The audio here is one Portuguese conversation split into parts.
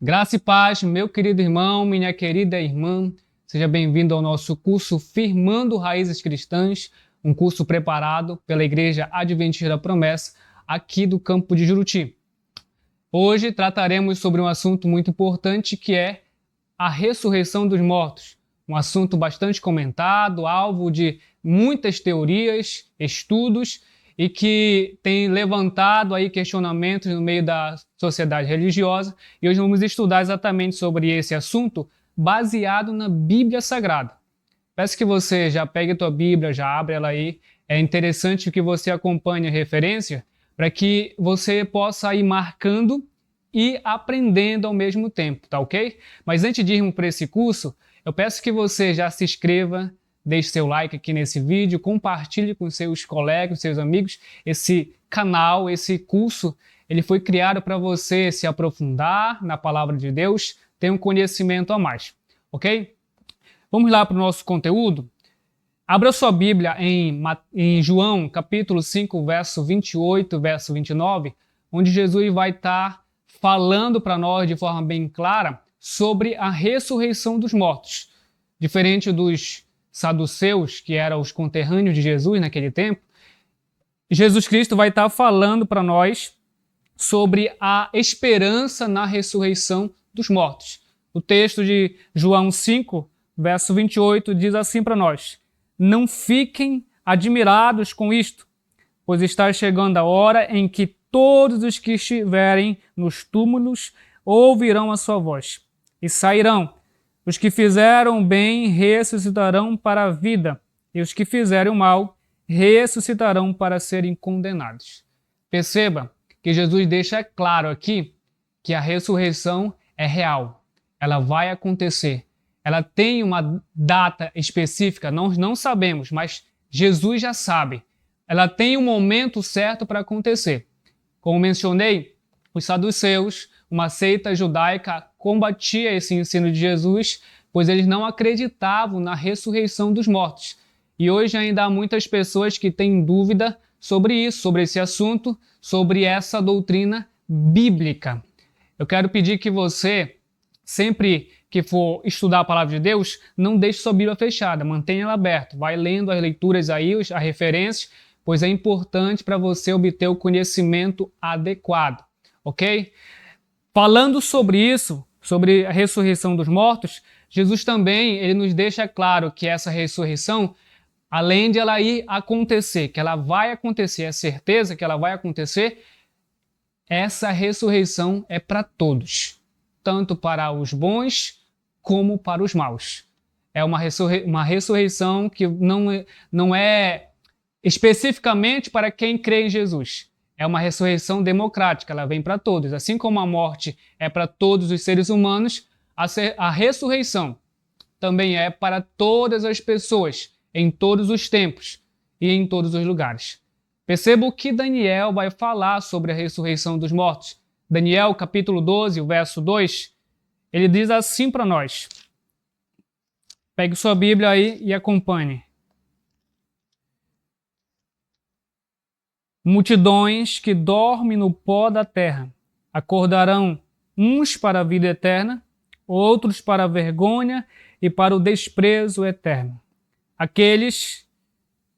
Graça e paz, meu querido irmão, minha querida irmã, seja bem-vindo ao nosso curso Firmando Raízes Cristãs, um curso preparado pela Igreja Adventista da Promessa, aqui do campo de Juruti. Hoje trataremos sobre um assunto muito importante que é a ressurreição dos mortos, um assunto bastante comentado, alvo de muitas teorias, estudos e que tem levantado aí questionamentos no meio da sociedade religiosa. E hoje vamos estudar exatamente sobre esse assunto baseado na Bíblia Sagrada. Peço que você já pegue a tua Bíblia, já abre ela aí. É interessante que você acompanhe a referência para que você possa ir marcando e aprendendo ao mesmo tempo, tá ok? Mas antes de irmos para esse curso, eu peço que você já se inscreva, deixe seu like aqui nesse vídeo, compartilhe com seus colegas, seus amigos. Esse canal, esse curso, ele foi criado para você se aprofundar na palavra de Deus, ter um conhecimento a mais, ok? Vamos lá para o nosso conteúdo? Abra sua Bíblia em João, capítulo 5, verso 28, verso 29, onde Jesus vai estar falando para nós de forma bem clara sobre a ressurreição dos mortos. Diferente dos saduceus, que eram os conterrâneos de Jesus naquele tempo, Jesus Cristo vai estar falando para nós sobre a esperança na ressurreição dos mortos. O texto de João 5, verso 28, diz assim para nós: não fiquem admirados com isto, pois está chegando a hora em que todos os que estiverem nos túmulos ouvirão a sua voz e sairão. Os que fizeram bem ressuscitarão para a vida, e os que fizerem o mal ressuscitarão para serem condenados. Perceba que Jesus deixa claro aqui que a ressurreição é real. Ela vai acontecer. Ela tem uma data específica, nós não sabemos, mas Jesus já sabe. Ela tem um momento certo para acontecer. Como mencionei, os saduceus, uma seita judaica, combatia esse ensino de Jesus, pois eles não acreditavam na ressurreição dos mortos. E hoje ainda há muitas pessoas que têm dúvida sobre isso, sobre esse assunto, sobre essa doutrina bíblica. Eu quero pedir que você, sempre que for estudar a palavra de Deus, não deixe sua Bíblia fechada, mantenha ela aberta, vai lendo as leituras aí, as referências, pois é importante para você obter o conhecimento adequado, ok? Falando sobre isso, sobre a ressurreição dos mortos, Jesus também ele nos deixa claro que essa ressurreição, além de ela ir acontecer, que ela vai acontecer, é certeza que ela vai acontecer, essa ressurreição é para todos, tanto para os bons como para os maus. É uma ressurreição que não é especificamente para quem crê em Jesus. É uma ressurreição democrática, ela vem para todos. Assim como a morte é para todos os seres humanos, a ressurreição também é para todas as pessoas, em todos os tempos e em todos os lugares. Perceba o que Daniel vai falar sobre a ressurreição dos mortos. Daniel, capítulo 12, o verso 2, ele diz assim para nós. Pegue sua Bíblia aí e acompanhe. Multidões que dormem no pó da terra acordarão, uns para a vida eterna, outros para a vergonha e para o desprezo eterno. Aqueles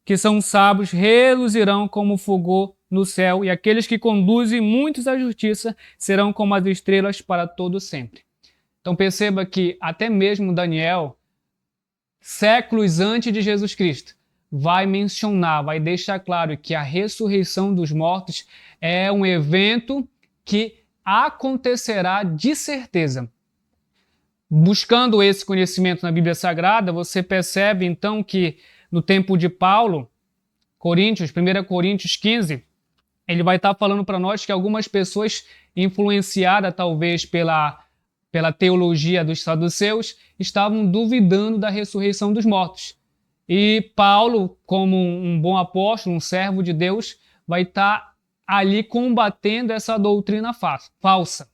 que são sábios reluzirão como fulgor no céu, e aqueles que conduzem muitos à justiça serão como as estrelas para todo sempre. Então perceba que até mesmo Daniel, séculos antes de Jesus Cristo, vai mencionar, vai deixar claro que a ressurreição dos mortos é um evento que acontecerá de certeza. Buscando esse conhecimento na Bíblia Sagrada, você percebe então que no tempo de Paulo, 1 Coríntios 15, ele vai estar falando para nós que algumas pessoas, influenciadas talvez pela teologia dos saduceus, estavam duvidando da ressurreição dos mortos. E Paulo, como um bom apóstolo, um servo de Deus, vai estar ali combatendo essa doutrina falsa.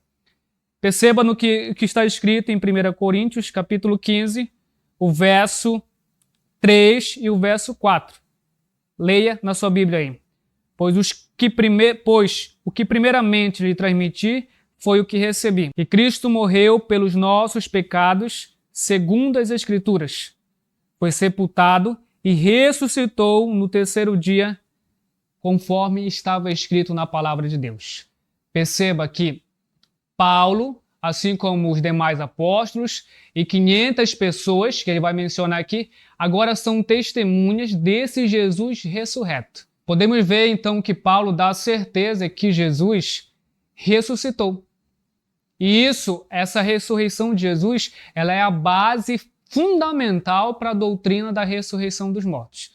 Perceba no que está escrito em 1 Coríntios, capítulo 15, o verso 3 e o verso 4. Leia na sua Bíblia aí. Pois o que primeiramente lhe transmiti foi o que recebi. E Cristo morreu pelos nossos pecados, segundo as Escrituras. Foi sepultado e ressuscitou no terceiro dia, conforme estava escrito na palavra de Deus. Perceba que Paulo, assim como os demais apóstolos e 500 pessoas, que ele vai mencionar aqui, agora são testemunhas desse Jesus ressurreto. Podemos ver então que Paulo dá a certeza que Jesus ressuscitou. E essa ressurreição de Jesus, ela é a base fundamental para a doutrina da ressurreição dos mortos.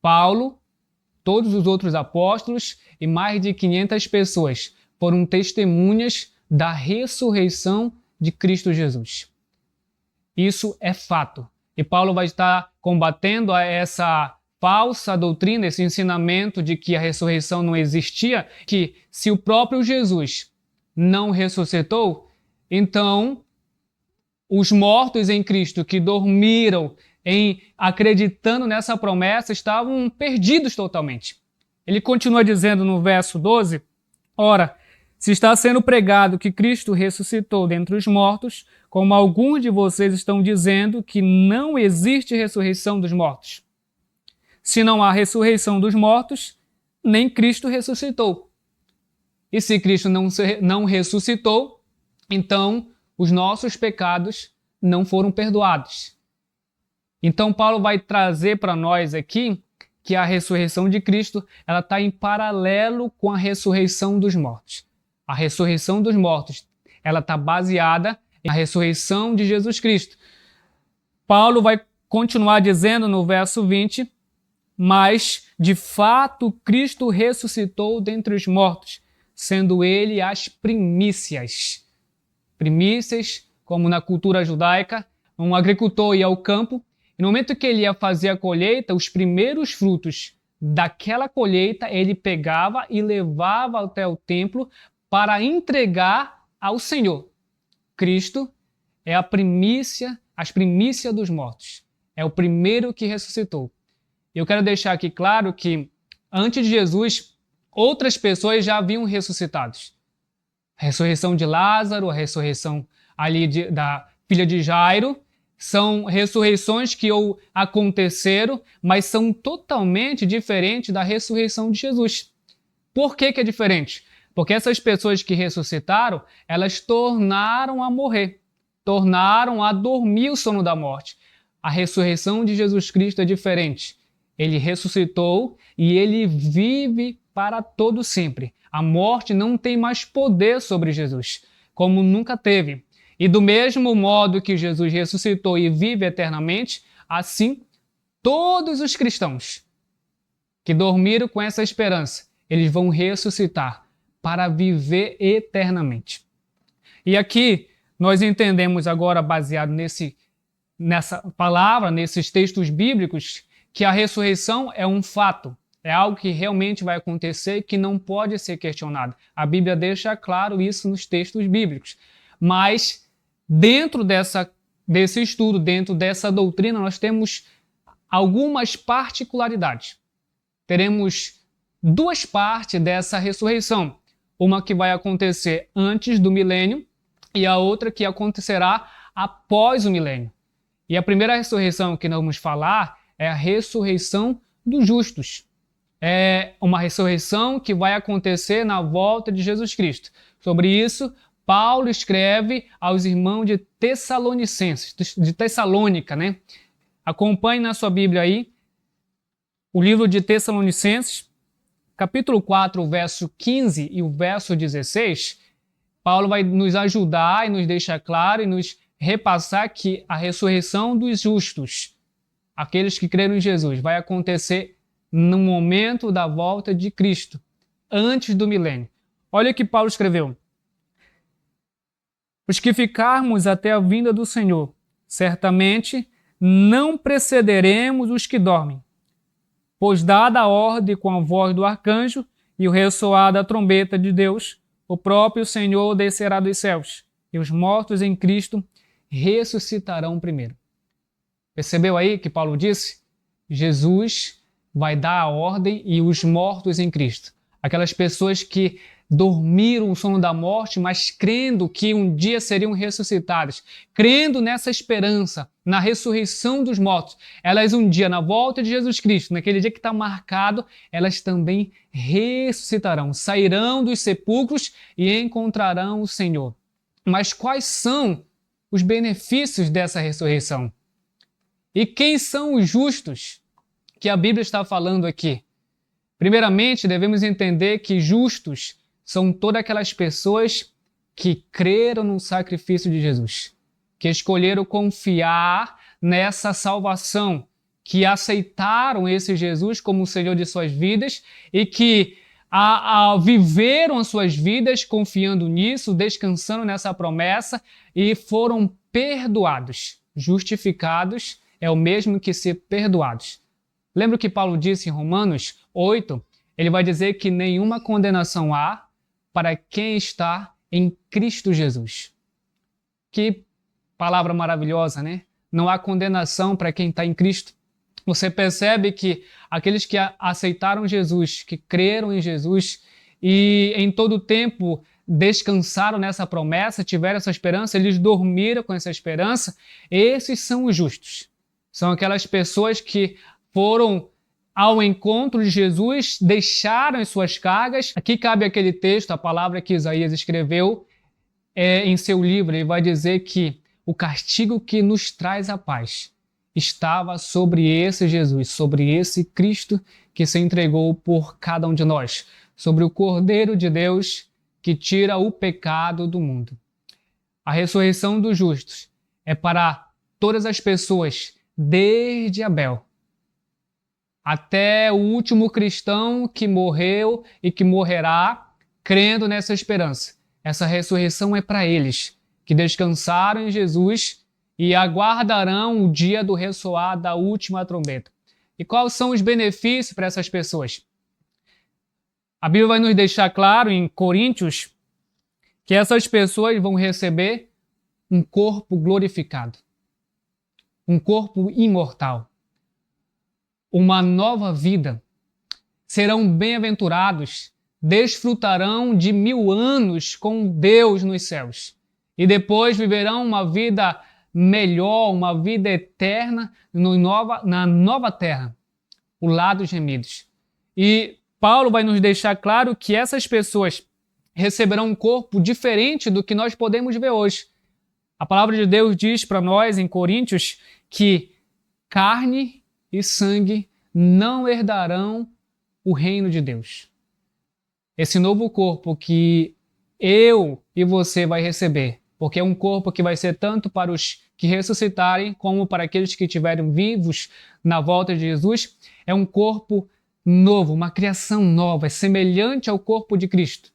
Paulo, todos os outros apóstolos e mais de 500 pessoas foram testemunhas da ressurreição de Cristo Jesus. Isso é fato. E Paulo vai estar combatendo essa falsa doutrina, esse ensinamento de que a ressurreição não existia, que se o próprio Jesus não ressuscitou, então os mortos em Cristo que dormiram acreditando nessa promessa estavam perdidos totalmente. Ele continua dizendo no verso 12, ora, se está sendo pregado que Cristo ressuscitou dentre os mortos, como alguns de vocês estão dizendo que não existe ressurreição dos mortos. Se não há ressurreição dos mortos, nem Cristo ressuscitou. E se Cristo não ressuscitou, então os nossos pecados não foram perdoados. Então Paulo vai trazer para nós aqui que a ressurreição de Cristo ela está em paralelo com a ressurreição dos mortos. A ressurreição dos mortos ela está baseada na ressurreição de Jesus Cristo. Paulo vai continuar dizendo no verso 20, mas de fato Cristo ressuscitou dentre os mortos, sendo ele as primícias. Primícias, como na cultura judaica, um agricultor ia ao campo e no momento que ele ia fazer a colheita, os primeiros frutos daquela colheita ele pegava e levava até o templo para entregar ao Senhor. Cristo é as primícias dos mortos. É o primeiro que ressuscitou. Eu quero deixar aqui claro que antes de Jesus, outras pessoas já haviam ressuscitado. A ressurreição de Lázaro, a ressurreição ali da filha de Jairo, são ressurreições que aconteceram, mas são totalmente diferentes da ressurreição de Jesus. Por que é diferente? Porque essas pessoas que ressuscitaram, elas tornaram a morrer, tornaram a dormir o sono da morte. A ressurreição de Jesus Cristo é diferente. Ele ressuscitou e ele vive para todo sempre. A morte não tem mais poder sobre Jesus, como nunca teve. E do mesmo modo que Jesus ressuscitou e vive eternamente, assim todos os cristãos que dormiram com essa esperança, eles vão ressuscitar para viver eternamente. E aqui nós entendemos agora, baseado nessa palavra, nesses textos bíblicos, que a ressurreição é um fato, é algo que realmente vai acontecer e que não pode ser questionado. A Bíblia deixa claro isso nos textos bíblicos. Mas dentro desse estudo, dentro dessa doutrina, nós temos algumas particularidades. Teremos duas partes dessa ressurreição. Uma que vai acontecer antes do milênio e a outra que acontecerá após o milênio. E a primeira ressurreição que nós vamos falar é a ressurreição dos justos. É uma ressurreição que vai acontecer na volta de Jesus Cristo. Sobre isso, Paulo escreve aos irmãos de Tessalonicenses, de Tessalônica, né? Acompanhe na sua Bíblia aí o livro de Tessalonicenses, capítulo 4, o verso 15 e o verso 16. Paulo vai nos ajudar e nos deixar claro e nos repassar que a ressurreição dos justos, aqueles que creram em Jesus, vai acontecer no momento da volta de Cristo, antes do milênio. Olha o que Paulo escreveu. Os que ficarmos até a vinda do Senhor, certamente não precederemos os que dormem. Pois dada a ordem com a voz do arcanjo e o ressoar da trombeta de Deus, o próprio Senhor descerá dos céus, e os mortos em Cristo ressuscitarão primeiro. Percebeu aí que Paulo disse? Jesus vai dar a ordem e os mortos em Cristo. Aquelas pessoas que dormiram o sono da morte, mas crendo que um dia seriam ressuscitadas, crendo nessa esperança, na ressurreição dos mortos, elas um dia, na volta de Jesus Cristo, naquele dia que está marcado, elas também ressuscitarão, sairão dos sepulcros e encontrarão o Senhor. Mas quais são os benefícios dessa ressurreição? E quem são os justos que a Bíblia está falando aqui? Primeiramente, devemos entender que justos são todas aquelas pessoas que creram no sacrifício de Jesus, que escolheram confiar nessa salvação, que aceitaram esse Jesus como o Senhor de suas vidas e que viveram as suas vidas confiando nisso, descansando nessa promessa e foram perdoados. Justificados é o mesmo que ser perdoados. Lembra o que Paulo disse em Romanos 8? Ele vai dizer que nenhuma condenação há para quem está em Cristo Jesus. Que palavra maravilhosa, né? Não há condenação para quem está em Cristo. Você percebe que aqueles que aceitaram Jesus, que creram em Jesus e em todo o tempo descansaram nessa promessa, tiveram essa esperança, eles dormiram com essa esperança, esses são os justos. São aquelas pessoas que foram ao encontro de Jesus, deixaram as suas cargas. Aqui cabe aquele texto, a palavra que Isaías escreveu em seu livro. Ele vai dizer que o castigo que nos traz a paz estava sobre esse Jesus, sobre esse Cristo que se entregou por cada um de nós, sobre o Cordeiro de Deus que tira o pecado do mundo. A ressurreição dos justos é para todas as pessoas, desde Abel até o último cristão que morreu e que morrerá crendo nessa esperança. Essa ressurreição é para eles, que descansaram em Jesus e aguardarão o dia do ressoar da última trombeta. E quais são os benefícios para essas pessoas? A Bíblia vai nos deixar claro em Coríntios que essas pessoas vão receber um corpo glorificado, um corpo imortal, uma nova vida. Serão bem-aventurados, desfrutarão de 1000 anos com Deus nos céus e depois viverão uma vida melhor, uma vida eterna na nova terra, o lado dos gemidos. E Paulo vai nos deixar claro que essas pessoas receberão um corpo diferente do que nós podemos ver hoje. A palavra de Deus diz para nós em Coríntios que carne e sangue não herdarão o reino de Deus. Esse novo corpo que eu e você vai receber, porque é um corpo que vai ser tanto para os que ressuscitarem como para aqueles que estiverem vivos na volta de Jesus, é um corpo novo, uma criação nova, é semelhante ao corpo de Cristo.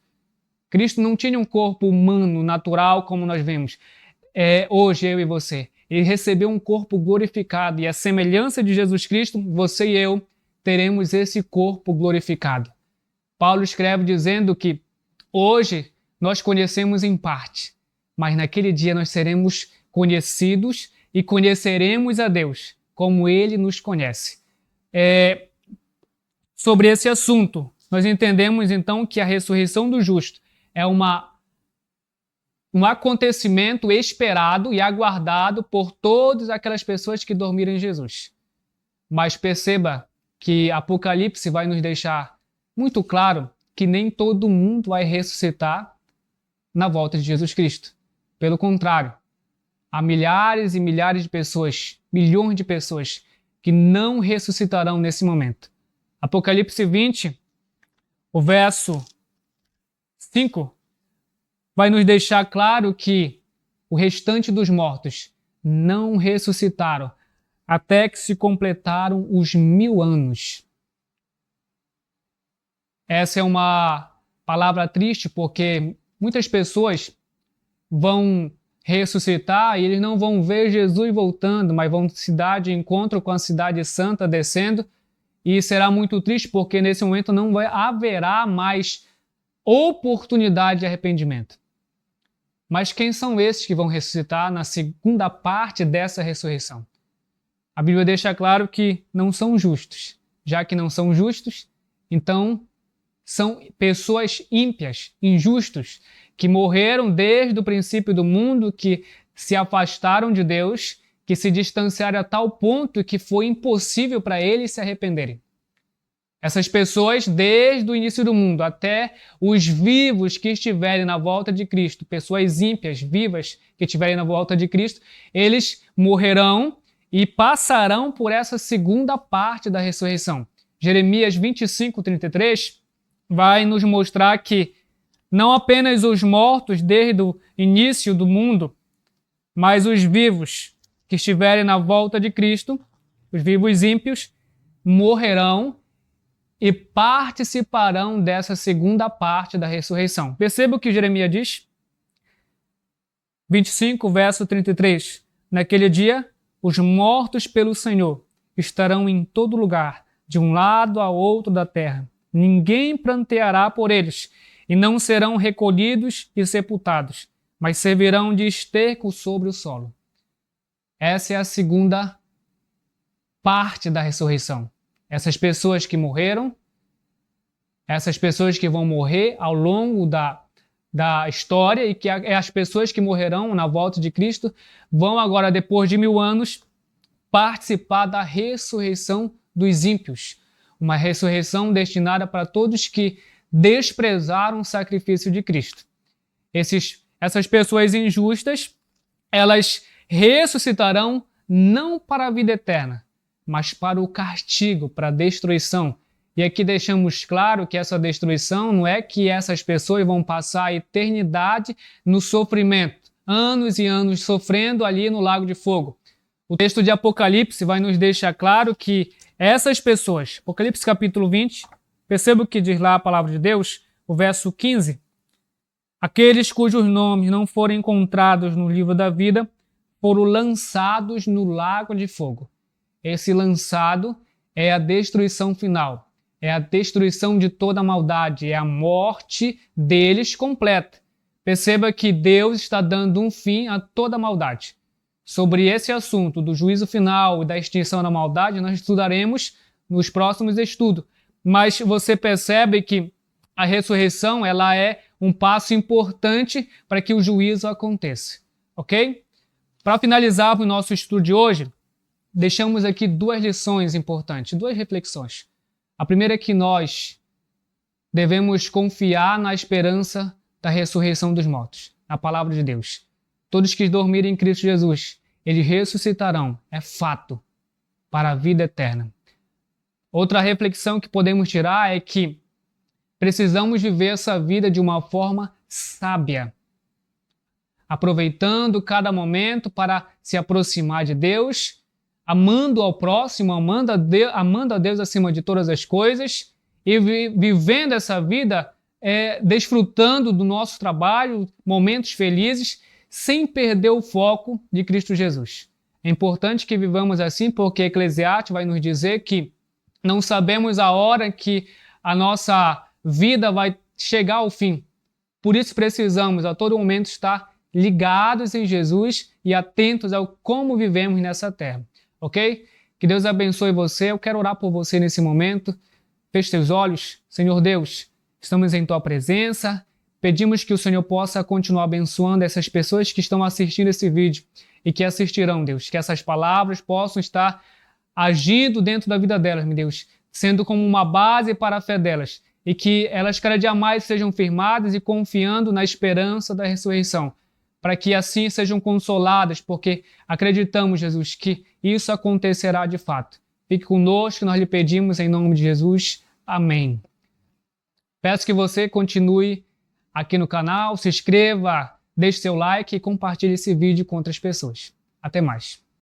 Cristo não tinha um corpo humano, natural, como nós vemos. Hoje, eu e você. Ele recebeu um corpo glorificado e a semelhança de Jesus Cristo, você e eu teremos esse corpo glorificado. Paulo escreve dizendo que hoje nós conhecemos em parte, mas naquele dia nós seremos conhecidos e conheceremos a Deus como Ele nos conhece. Sobre esse assunto, nós entendemos então que a ressurreição do justo é um acontecimento esperado e aguardado por todas aquelas pessoas que dormiram em Jesus. Mas perceba que Apocalipse vai nos deixar muito claro que nem todo mundo vai ressuscitar na volta de Jesus Cristo. Pelo contrário, há milhares e milhares de pessoas, milhões de pessoas que não ressuscitarão nesse momento. Apocalipse 20, o verso 5, vai nos deixar claro que o restante dos mortos não ressuscitaram até que se completaram os 1000 anos. Essa é uma palavra triste porque muitas pessoas vão ressuscitar e eles não vão ver Jesus voltando, mas vão se dar de encontro com a cidade santa descendo, e será muito triste porque nesse momento não haverá mais oportunidade de arrependimento. Mas quem são esses que vão ressuscitar na segunda parte dessa ressurreição? A Bíblia deixa claro que não são justos. Já que não são justos, então são pessoas ímpias, injustos, que morreram desde o princípio do mundo, que se afastaram de Deus, que se distanciaram a tal ponto que foi impossível para eles se arrependerem. Essas pessoas, desde o início do mundo até os vivos que estiverem na volta de Cristo, pessoas ímpias, vivas, que estiverem na volta de Cristo, eles morrerão e passarão por essa segunda parte da ressurreição. Jeremias 25:33 vai nos mostrar que não apenas os mortos desde o início do mundo, mas os vivos que estiverem na volta de Cristo, os vivos ímpios, morrerão e participarão dessa segunda parte da ressurreição. Perceba o que Jeremias diz? 25, verso 33. Naquele dia, os mortos pelo Senhor estarão em todo lugar, de um lado a outro da terra. Ninguém pranteará por eles, e não serão recolhidos e sepultados, mas servirão de esterco sobre o solo. Essa é a segunda parte da ressurreição. Essas pessoas que morreram, essas pessoas que vão morrer ao longo da história e que as pessoas que morrerão na volta de Cristo vão agora, depois de 1000 anos, participar da ressurreição dos ímpios. Uma ressurreição destinada para todos que desprezaram o sacrifício de Cristo. Essas pessoas injustas, elas ressuscitarão não para a vida eterna, mas para o castigo, para a destruição. E aqui deixamos claro que essa destruição não é que essas pessoas vão passar a eternidade no sofrimento, anos e anos sofrendo ali no lago de fogo. O texto de Apocalipse vai nos deixar claro que essas pessoas, Apocalipse capítulo 20, perceba o que diz lá a palavra de Deus, o verso 15. Aqueles cujos nomes não foram encontrados no livro da vida foram lançados no lago de fogo. Esse lançado é a destruição final, é a destruição de toda a maldade, é a morte deles completa. Perceba que Deus está dando um fim a toda a maldade. Sobre esse assunto do juízo final e da extinção da maldade, nós estudaremos nos próximos estudos. Mas você percebe que a ressurreição ela é um passo importante para que o juízo aconteça. Ok? Para finalizar o nosso estudo de hoje, deixamos aqui 2 lições importantes, 2 reflexões. A primeira é que nós devemos confiar na esperança da ressurreição dos mortos, na palavra de Deus. Todos que dormirem em Cristo Jesus, eles ressuscitarão, é fato, para a vida eterna. Outra reflexão que podemos tirar é que precisamos viver essa vida de uma forma sábia, aproveitando cada momento para se aproximar de Deus, amando ao próximo, amando a Deus acima de todas as coisas e vivendo essa vida, desfrutando do nosso trabalho, momentos felizes, sem perder o foco de Cristo Jesus. É importante que vivamos assim, porque Eclesiastes vai nos dizer que não sabemos a hora que a nossa vida vai chegar ao fim. Por isso precisamos a todo momento estar ligados em Jesus e atentos ao como vivemos nessa terra. Ok? Que Deus abençoe você. Eu quero orar por você nesse momento. Feche seus olhos. Senhor Deus, estamos em Tua presença. Pedimos que o Senhor possa continuar abençoando essas pessoas que estão assistindo esse vídeo e que assistirão, Deus. Que essas palavras possam estar agindo dentro da vida delas, meu Deus, sendo como uma base para a fé delas. E que elas cada dia mais sejam firmadas e confiando na esperança da ressurreição. Para que assim sejam consoladas, porque acreditamos, Jesus, que isso acontecerá de fato. Fique conosco, nós lhe pedimos em nome de Jesus. Amém. Peço que você continue aqui no canal, se inscreva, deixe seu like e compartilhe esse vídeo com outras pessoas. Até mais.